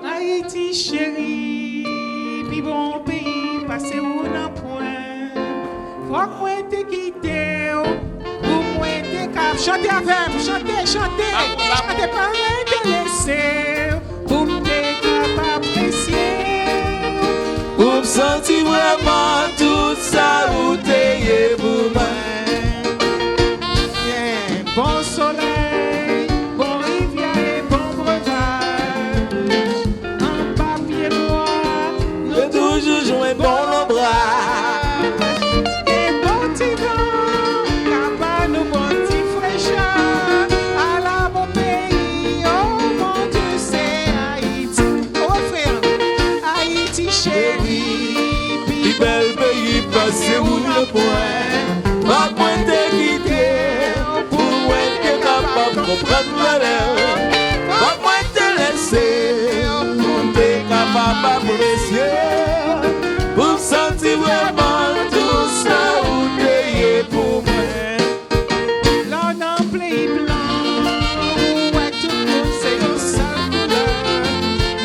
Haïti chérie, puis bon pays, passé où n'en point. Faut que moi te quitté, pour moi te cap. Chantez avec, chantez pas rien te laisser, pour me capable apprécier. Pour me sentir vraiment tout ça où t'es pour moi. Bon soleil, bon rivière et bon breuvage. Un papier noir, nous toujours jouer bon l'ombrage. Et bon petit vent, cabane ou bon petit fraîcheur. À la bon pays, oh mon Dieu, c'est Haïti. Oh frère, Haïti chérie. Puis bel pays passé où le point. Pas point te quitter. Comprendre valeur, pas moi te laisser, pour t'es capable d'apprécier, pour sentir vraiment tout ça où t'es pour moi. Là dans le pays blanc, où est tout le monde c'est une seule couleur.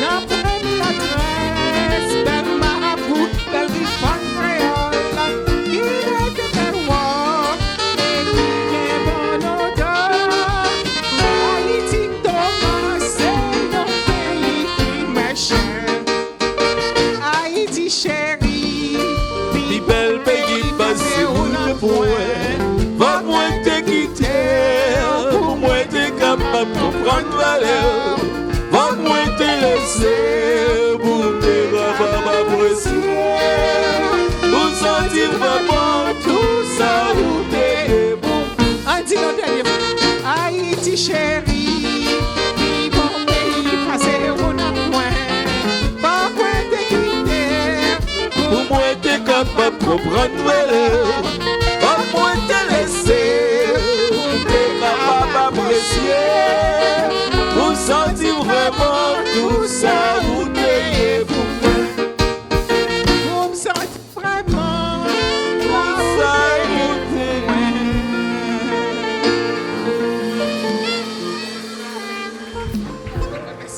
Dans la première adresse, belle marabout, belle riffon créole, qui est que belle voix, et qui est bon odeur. Chérie, puis bel pays passé où le point. Va moi te quitter, pour moi t'es capable de prendre valeur. Va moi te laisser, pour t'es capable d'apprécier, pour sentir vraiment tout ça où t'es bon. on dit le dernier mot. Haïti chérie, puis bon pays passé où n'a point. Pas point te quitter, pour moi t'es capable de comprendre valeur. Va moi te laisser, pour t'es capable d'apprécier, pour sentir vraiment tout ça où